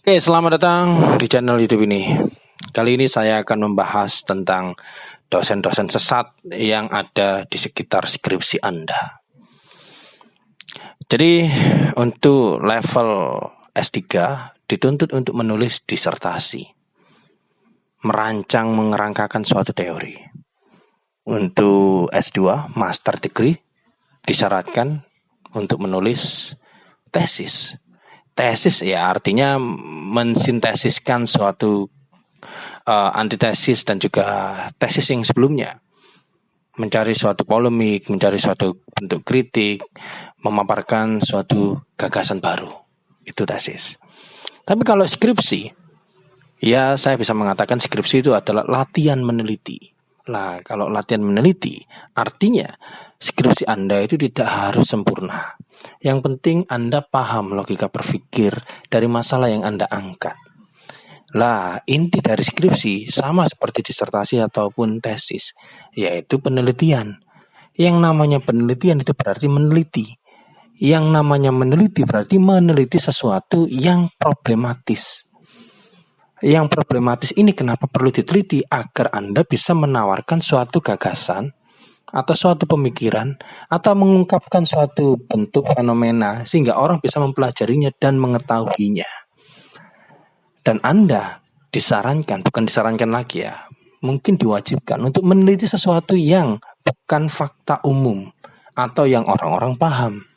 Oke, selamat datang di channel YouTube ini. Kali ini saya akan membahas tentang dosen-dosen sesat yang ada di sekitar skripsi Anda. Jadi, untuk level S3 dituntut untuk menulis disertasi, merancang mengerangkakan suatu teori. Untuk S2, master degree, disyaratkan untuk menulis tesis. Tesis ya artinya mensintesiskan suatu antitesis dan juga tesis yang sebelumnya, mencari suatu polemik, mencari suatu bentuk kritik, memaparkan suatu gagasan baru. Itu tesis. Tapi kalau skripsi, ya saya bisa mengatakan skripsi itu adalah latihan meneliti. Nah, kalau latihan meneliti, artinya skripsi Anda itu tidak harus sempurna. Yang penting Anda paham logika berpikir dari masalah yang Anda angkat. Lah, inti dari skripsi sama seperti disertasi ataupun tesis, yaitu penelitian. Yang namanya penelitian itu berarti meneliti. Yang namanya meneliti berarti meneliti sesuatu yang problematis. Yang problematis ini kenapa perlu diteliti? Agar Anda bisa menawarkan suatu gagasan atau suatu pemikiran atau mengungkapkan suatu bentuk fenomena sehingga orang bisa mempelajarinya dan mengetahuinya. Dan Anda bukan disarankan lagi ya, mungkin diwajibkan untuk meneliti sesuatu yang bukan fakta umum atau yang orang-orang paham.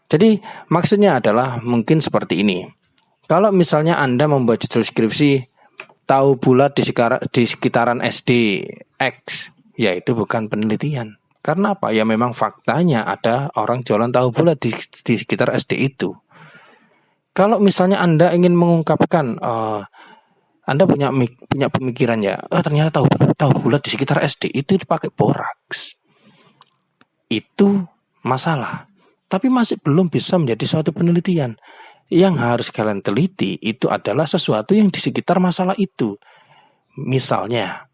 Jadi maksudnya adalah mungkin seperti ini. Kalau misalnya Anda membuat judul skripsi tahu bulat di sekitaran SD X, ya itu bukan penelitian. Karena apa? Ya memang faktanya ada orang jualan tahu bulat di sekitar SD itu. Kalau misalnya Anda ingin mengungkapkan, Anda punya pemikiran ya, ternyata tahu bulat di sekitar SD itu dipakai boraks. Itu masalah. Tapi masih belum bisa menjadi suatu penelitian. Yang harus kalian teliti itu adalah sesuatu yang di sekitar masalah itu. Misalnya,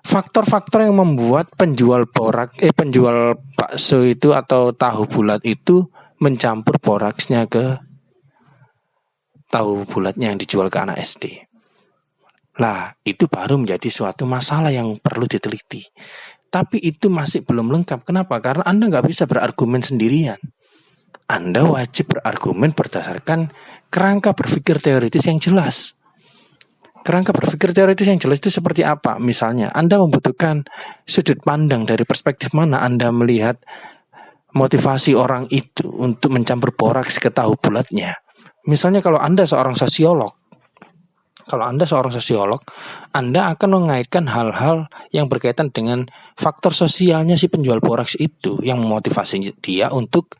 faktor-faktor yang membuat penjual bakso itu atau tahu bulat itu mencampur boraksnya ke tahu bulatnya yang dijual ke anak SD. Lah, itu baru menjadi suatu masalah yang perlu diteliti. Tapi itu masih belum lengkap. Kenapa? Karena Anda nggak bisa berargumen sendirian. Anda wajib berargumen berdasarkan kerangka berpikir teoritis yang jelas. Kerangka berpikir teoritis yang jelas itu seperti apa? Misalnya, Anda membutuhkan sudut pandang dari perspektif mana Anda melihat motivasi orang itu untuk mencampur boraks ke tahu bulatnya. Misalnya kalau Anda seorang sosiolog, Anda akan mengaitkan hal-hal yang berkaitan dengan faktor sosialnya si penjual boraks itu yang memotivasi dia untuk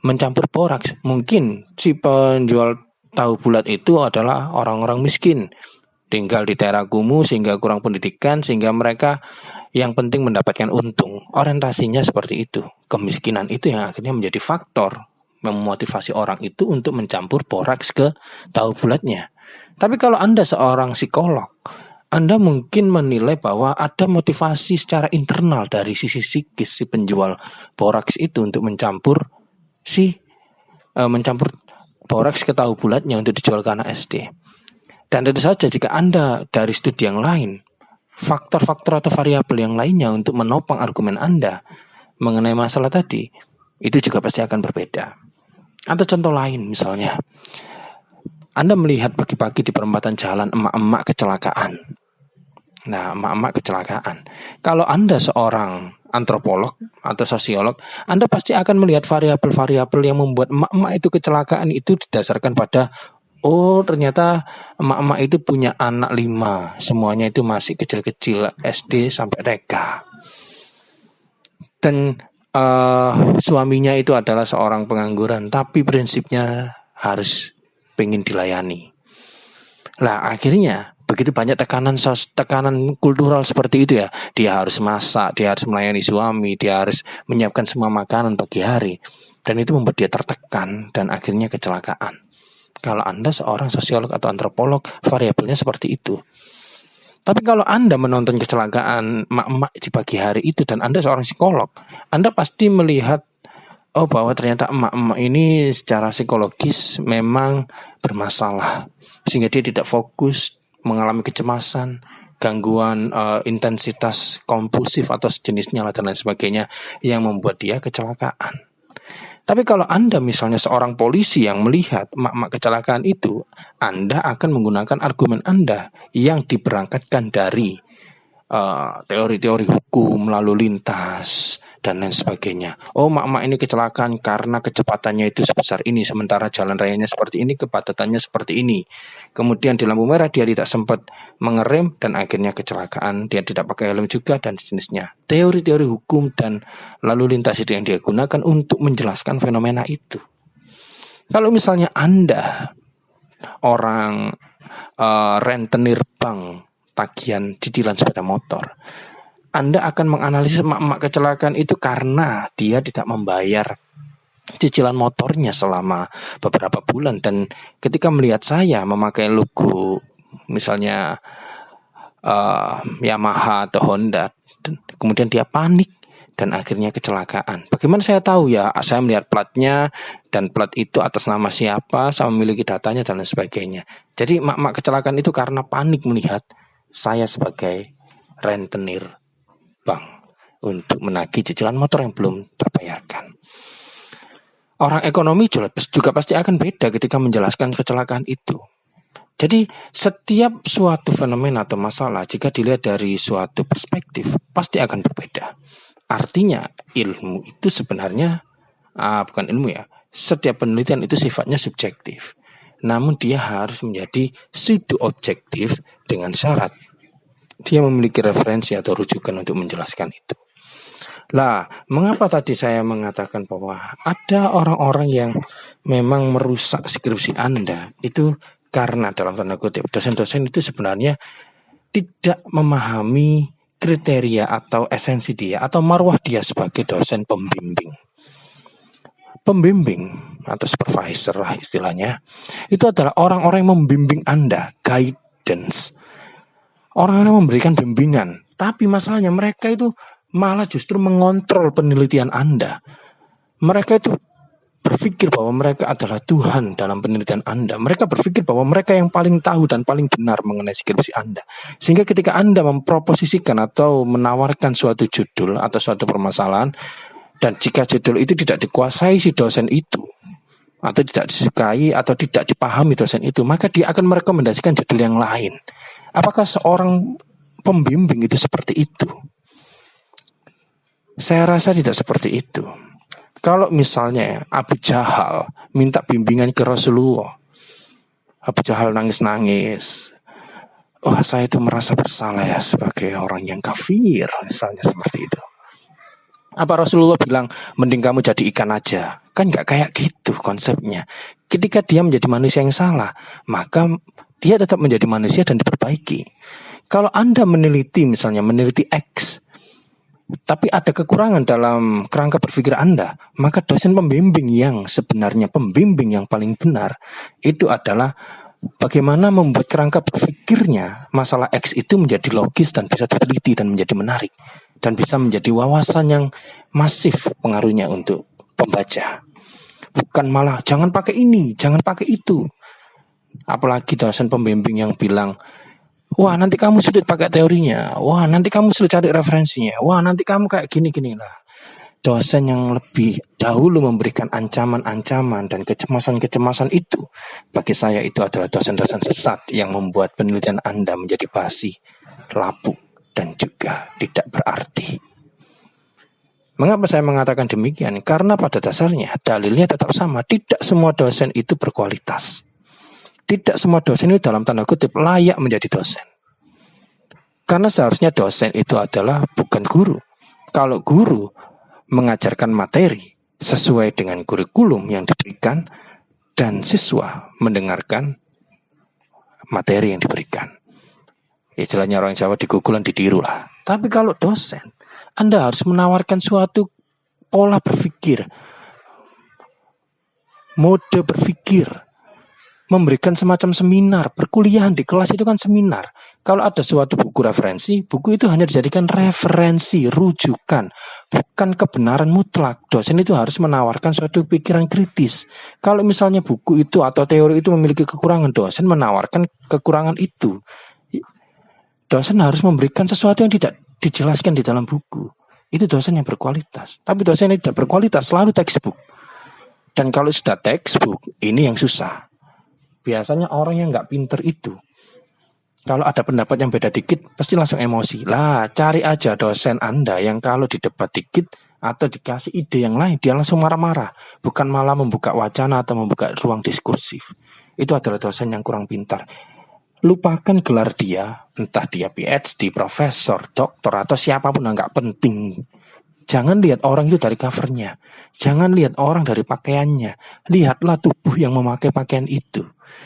mencampur boraks. Mungkin si penjual tahu bulat itu adalah orang-orang miskin, tinggal di daerah kumuh sehingga kurang pendidikan, sehingga mereka yang penting mendapatkan untung. Orientasinya seperti itu. Kemiskinan itu yang akhirnya menjadi faktor memotivasi orang itu untuk mencampur boraks ke tahu bulatnya. Tapi kalau Anda seorang psikolog, Anda mungkin menilai bahwa ada motivasi secara internal dari sisi psikis si penjual boraks itu untuk mencampur boraks ke tahu bulatnya untuk dijual ke anak SD. Dan tentu saja jika Anda dari studi yang lain, faktor-faktor atau variabel yang lainnya untuk menopang argumen Anda mengenai masalah tadi, itu juga pasti akan berbeda. Atau contoh lain misalnya, Anda melihat pagi-pagi di perempatan jalan emak-emak kecelakaan. Nah, emak-emak kecelakaan. Kalau Anda seorang antropolog atau sosiolog, Anda pasti akan melihat variabel-variabel yang membuat emak-emak itu kecelakaan itu didasarkan pada ternyata emak-emak itu punya anak 5, semuanya itu masih kecil-kecil SD sampai TK. Dan suaminya itu adalah seorang pengangguran, tapi prinsipnya harus pengen dilayani. Lah akhirnya begitu banyak tekanan kultural seperti itu ya. Dia harus masak, dia harus melayani suami, dia harus menyiapkan semua makanan pagi hari. Dan itu membuat dia tertekan dan akhirnya kecelakaan. Kalau Anda seorang sosiolog atau antropolog, variabelnya seperti itu. Tapi kalau Anda menonton kecelakaan emak-emak di pagi hari itu dan Anda seorang psikolog, Anda pasti melihat oh bahwa ternyata emak-emak ini secara psikologis memang bermasalah, sehingga dia tidak fokus, mengalami kecemasan, gangguan intensitas kompulsif atau sejenisnya dan lain sebagainya yang membuat dia kecelakaan. Tapi kalau Anda misalnya seorang polisi yang melihat emak-emak kecelakaan itu, Anda akan menggunakan argumen Anda yang diberangkatkan dari teori-teori hukum, lalu lintas, dan lain sebagainya. Oh, emak-emak ini kecelakaan karena kecepatannya itu sebesar ini, sementara jalan rayanya seperti ini, kepadatannya seperti ini. Kemudian di lampu merah dia tidak sempat mengerem dan akhirnya kecelakaan. Dia tidak pakai helm juga dan sejenisnya. Teori-teori hukum dan lalu lintas itu yang dia gunakan untuk menjelaskan fenomena itu. Kalau misalnya Anda orang rentenir bank, tagihan cicilan sepeda motor, Anda akan menganalisis emak-emak kecelakaan itu karena dia tidak membayar cicilan motornya selama beberapa bulan. Dan ketika melihat saya memakai logo misalnya Yamaha atau Honda, kemudian dia panik dan akhirnya kecelakaan. Bagaimana saya tahu ya? Saya melihat platnya dan plat itu atas nama siapa, saya memiliki datanya dan lain sebagainya. Jadi emak-emak kecelakaan itu karena panik melihat saya sebagai rentenir bank untuk menagih cicilan motor yang belum terbayarkan. Orang ekonomi juga pasti akan beda ketika menjelaskan kecelakaan itu. Jadi setiap suatu fenomena atau masalah jika dilihat dari suatu perspektif pasti akan berbeda. Artinya ilmu itu sebenarnya bukan ilmu ya. Setiap penelitian itu sifatnya subjektif. Namun dia harus menjadi pseudo objektif dengan syarat dia memiliki referensi atau rujukan untuk menjelaskan itu. Lah, mengapa tadi saya mengatakan bahwa ada orang-orang yang memang merusak skripsi Anda? Itu karena dalam tanda kutip dosen-dosen itu sebenarnya tidak memahami kriteria atau esensi dia atau marwah dia sebagai dosen pembimbing. Pembimbing atau supervisor lah istilahnya, itu adalah orang-orang yang membimbing Anda, guidance. Orang-orang yang memberikan bimbingan, tapi masalahnya mereka itu malah justru mengontrol penelitian Anda. Mereka itu berpikir bahwa mereka adalah Tuhan dalam penelitian Anda. Mereka berpikir bahwa mereka yang paling tahu dan paling benar mengenai skripsi Anda. Sehingga ketika Anda memproposisikan atau menawarkan suatu judul atau suatu permasalahan, dan jika judul itu tidak dikuasai si dosen itu, atau tidak disukai atau tidak dipahami dosen itu, maka dia akan merekomendasikan judul yang lain. Apakah seorang pembimbing itu seperti itu? Saya rasa tidak seperti itu. Kalau misalnya Abu Jahal minta bimbingan ke Rasulullah, Abu Jahal nangis-nangis, wah saya itu merasa bersalah ya sebagai orang yang kafir, misalnya seperti itu. Apa Rasulullah bilang mending kamu jadi ikan aja? Kan gak kayak gitu konsepnya. Ketika dia menjadi manusia yang salah, maka dia tetap menjadi manusia dan diperbaiki. Kalau Anda meneliti misalnya meneliti X, tapi ada kekurangan dalam kerangka berpikir Anda, maka dosen pembimbing yang sebenarnya pembimbing yang paling benar itu adalah bagaimana membuat kerangka berpikirnya masalah X itu menjadi logis dan bisa diteliti dan menjadi menarik dan bisa menjadi wawasan yang masif pengaruhnya untuk pembaca. Bukan malah jangan pakai ini, jangan pakai itu. Apalagi dosen pembimbing yang bilang, wah nanti kamu sulit pakai teorinya, wah nanti kamu sulit cari referensinya, wah nanti kamu kayak gini-gini lah. Dosen yang lebih dahulu memberikan ancaman-ancaman dan kecemasan-kecemasan itu, bagi saya itu adalah dosen-dosen sesat yang membuat penelitian Anda menjadi basi, lapuk, dan juga tidak berarti. Mengapa saya mengatakan demikian? Karena pada dasarnya dalilnya tetap sama. Tidak semua dosen itu berkualitas. Tidak semua dosen itu dalam tanda kutip layak menjadi dosen. Karena seharusnya dosen itu adalah bukan guru. Kalau guru mengajarkan materi sesuai dengan kurikulum yang diberikan dan siswa mendengarkan materi yang diberikan. Istilahnya orang Jawa digugulan ditiru lah. Tapi kalau dosen, Anda harus menawarkan suatu pola berpikir, mode berpikir, memberikan semacam seminar. Perkuliahan di kelas itu kan seminar. Kalau ada suatu buku referensi, buku itu hanya dijadikan referensi, rujukan, bukan kebenaran mutlak. Dosen itu harus menawarkan suatu pikiran kritis. Kalau misalnya buku itu atau teori itu memiliki kekurangan, dosen menawarkan kekurangan itu. Dosen harus memberikan sesuatu yang tidak dijelaskan di dalam buku. Itu dosen yang berkualitas. Tapi dosen yang tidak berkualitas selalu textbook. Dan kalau sudah textbook, ini yang susah. Biasanya orang yang nggak pinter itu, kalau ada pendapat yang beda dikit, pasti langsung emosi. Lah, cari aja dosen Anda yang kalau didebat dikit atau dikasih ide yang lain, dia langsung marah-marah. Bukan malah membuka wacana atau membuka ruang diskursif. Itu adalah dosen yang kurang pintar. Lupakan gelar dia, entah dia PhD, profesor, doktor, atau siapapun, nggak penting. Jangan lihat orang itu dari covernya. Jangan lihat orang dari pakaiannya. Lihatlah tubuh yang memakai pakaian itu.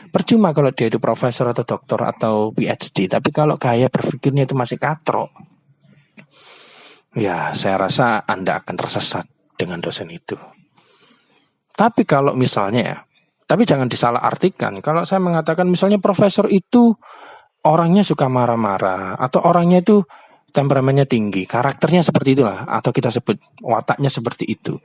Percuma kalau dia itu profesor atau doktor atau PhD, tapi kalau gaya berpikirnya itu masih katrok, ya saya rasa Anda akan tersesat dengan dosen itu. Tapi kalau misalnya, tapi jangan disalahartikan. Kalau saya mengatakan misalnya profesor itu orangnya suka marah-marah, atau orangnya itu temperamennya tinggi, karakternya seperti itulah, atau kita sebut wataknya seperti itu.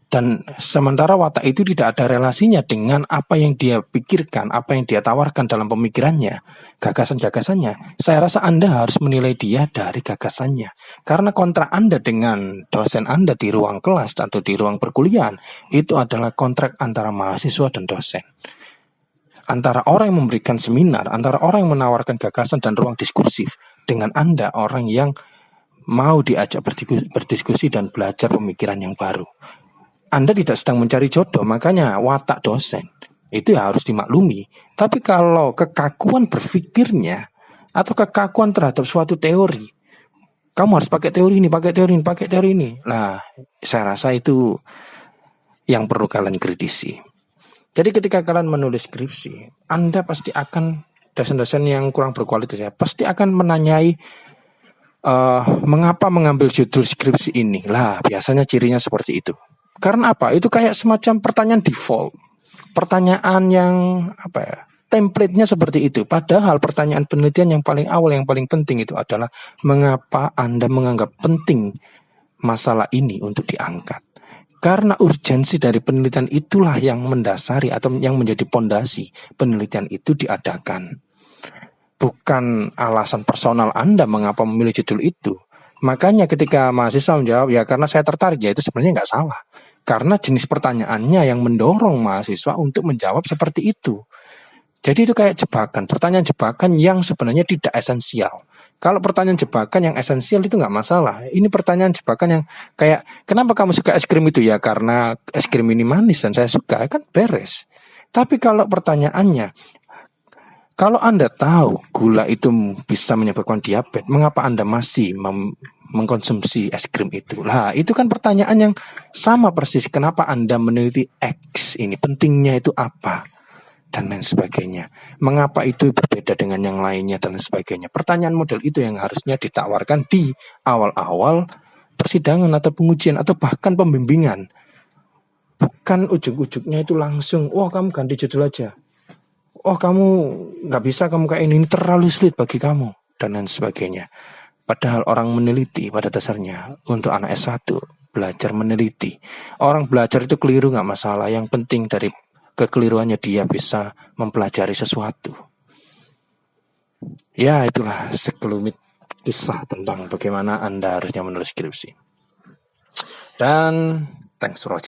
Dan sementara watak itu tidak ada relasinya dengan apa yang dia pikirkan, apa yang dia tawarkan dalam pemikirannya, gagasan-gagasannya. Saya rasa Anda harus menilai dia dari gagasannya. Karena kontrak Anda dengan dosen Anda di ruang kelas atau di ruang perkuliahan, itu adalah kontrak antara mahasiswa dan dosen. Antara orang yang memberikan seminar, antara orang yang menawarkan gagasan dan ruang diskursif, dengan Anda, orang yang mau diajak berdiskusi dan belajar pemikiran yang baru. Anda tidak sedang mencari jodoh, makanya watak dosen itu ya harus dimaklumi. Tapi kalau kekakuan berpikirnya atau kekakuan terhadap suatu teori, kamu harus pakai teori ini, pakai teori ini, pakai teori ini. Nah, saya rasa itu yang perlu kalian kritisi. Jadi ketika kalian menulis skripsi, Anda pasti akan, dosen-dosen yang kurang berkualitas ya, pasti akan menanyai mengapa mengambil judul skripsi ini. Lah, biasanya cirinya seperti itu. Karena apa? Itu kayak semacam pertanyaan default. Pertanyaan yang template-nya seperti itu. Padahal pertanyaan penelitian yang paling awal, yang paling penting itu adalah mengapa Anda menganggap penting masalah ini untuk diangkat. Karena urgensi dari penelitian itulah yang mendasari atau yang menjadi pondasi penelitian itu diadakan. Bukan alasan personal Anda mengapa memilih judul itu. Makanya ketika mahasiswa menjawab, ya karena saya tertarik, ya itu sebenarnya nggak salah. Karena jenis pertanyaannya yang mendorong mahasiswa untuk menjawab seperti itu. Jadi itu kayak jebakan, pertanyaan jebakan yang sebenarnya tidak esensial. Kalau pertanyaan jebakan yang esensial itu nggak masalah. Ini pertanyaan jebakan yang kayak, kenapa kamu suka es krim itu? Ya karena es krim ini manis dan saya suka, kan beres. Tapi kalau pertanyaannya, kalau Anda tahu gula itu bisa menyebabkan diabetes, mengapa Anda masih mengkonsumsi es krim itu? Lah, itu kan pertanyaan yang sama persis. Kenapa Anda meneliti X ini? Pentingnya itu apa? Dan lain sebagainya. Mengapa itu berbeda dengan yang lainnya dan lain sebagainya. Pertanyaan model itu yang harusnya ditawarkan di awal-awal persidangan atau pengujian atau bahkan pembimbingan. Bukan ujung-ujungnya itu langsung, wah kamu ganti judul aja. Oh kamu gak bisa, kamu kayak ini terlalu sulit bagi kamu, dan lain sebagainya. Padahal orang meneliti pada dasarnya untuk anak S1 belajar meneliti. Orang belajar itu keliru gak masalah. Yang penting dari kekeliruannya dia bisa mempelajari sesuatu. Ya itulah sekelumit kisah tentang bagaimana Anda harusnya menulis skripsi. Dan thanks for watching.